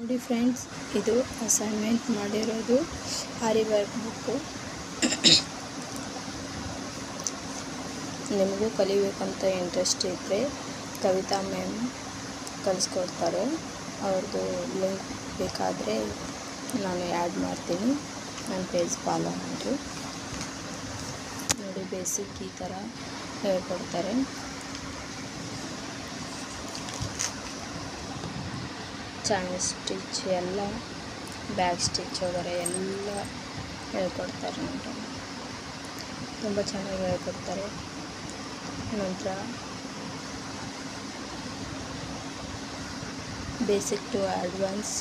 ನೋಡಿ ಫ್ರೆಂಡ್ಸ್, ಇದು ಅಸೈನ್ಮೆಂಟ್ ಮಾಡಿರೋದು ಆರಿ ವರ್ಕ್ ಬುಕ್ಕು. ನಿಮಗೂ ಕಲಿಬೇಕಂತ ಇಂಟ್ರೆಸ್ಟ್ ಇದ್ದರೆ ಕವಿತಾ ಮ್ಯಾಮ್ ಕಲಿಸ್ಕೊಡ್ತಾರೆ. ಅವ್ರದ್ದು ಲಿಂಕ್ ಬೇಕಾದರೆ ನಾನು ಆ್ಯಡ್ ಮಾಡ್ತೀನಿ. ನನ್ನ ಪೇಜ್ ಫಾಲೋ ಮಾಡಿ. ನೋಡಿ, ಬೇಸಿಕ್ ಈ ಥರ ಹೇಳ್ಕೊಡ್ತಾರೆ. ಚಾನಲ್ ಸ್ಟಿಚ್ ಎಲ್ಲ, ಬ್ಯಾಕ್ ಸ್ಟಿಚ್ ವಗರೆ ಎಲ್ಲ ಹೇಳ್ಕೊಡ್ತಾರೆ. ನಂತರ ತುಂಬ ಚೆನ್ನಾಗಿ ಹೇಳ್ಕೊಡ್ತಾರೆ. ನಂತರ ಬೇಸಿಕ್ ಟು ಅಡ್ವಾನ್ಸ್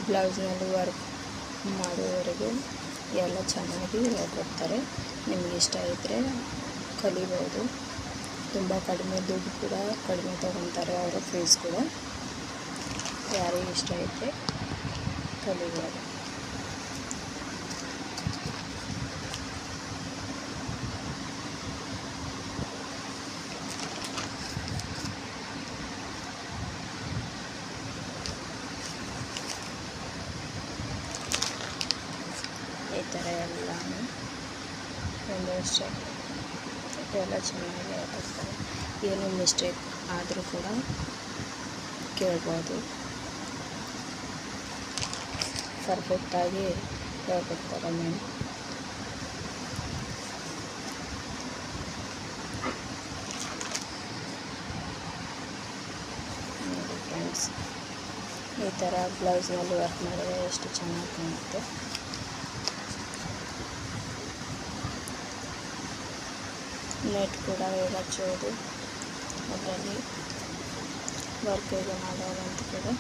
ಬ್ಲೌಸ್ನಲ್ಲಿ ವರ್ಕ್ ಮಾಡೋವರೆಗೂ ಎಲ್ಲ ಚೆನ್ನಾಗಿ ಹೇಳ್ಕೊಡ್ತಾರೆ. ನಿಮಗೆ ಇಷ್ಟ ಇದ್ದರೆ ಕಲಿಬೋದು. ತುಂಬ ಕಡಿಮೆ ದುಡ್ಡು ಕೂಡ ಕಡಿಮೆ ತೊಗೊತಾರೆ ಅವರ ಫೀಸ್ ಕೂಡ. ಯಾರಿಗೆ ಇಷ್ಟ ಇದ್ದರೆ ಕಲಿಬೋದು. ಈ ಥರ ಎಲ್ಲನೂ ಒಂದಷ್ಟು ಎಲ್ಲ ಚೆನ್ನಾಗಿ ಹೇಳ್ಕೊಡ್ತಾರೆ. ಏನೋ ಮಿಸ್ಟೇಕ್ ಆದರೂ ಕೂಡ ಕೇಳ್ಬೋದು. ಪರ್ಫೆಕ್ಟಾಗಿ ಹೇಳ್ಕೊಡ್ತಾರೆ ಮ್ಯಾಮ್. ನೋಡಿ ಫ್ರೆಂಡ್ಸ್, ಈ ಥರ ಬ್ಲೌಸ್ನಲ್ಲಿ ವರ್ಕ್ ಮಾಡಿದರೆ ಎಷ್ಟು ಚೆನ್ನಾಗಿ ಕಾಣುತ್ತೆ. ನೆಟ್ ಕೂಡ ಹೇಗೆ ಹಚ್ಚೋದು, ಅದರಲ್ಲಿ ವರ್ಕ್ ಹೇಗೆ ಮಾಡೋದು ಅಂತ ಕೂಡ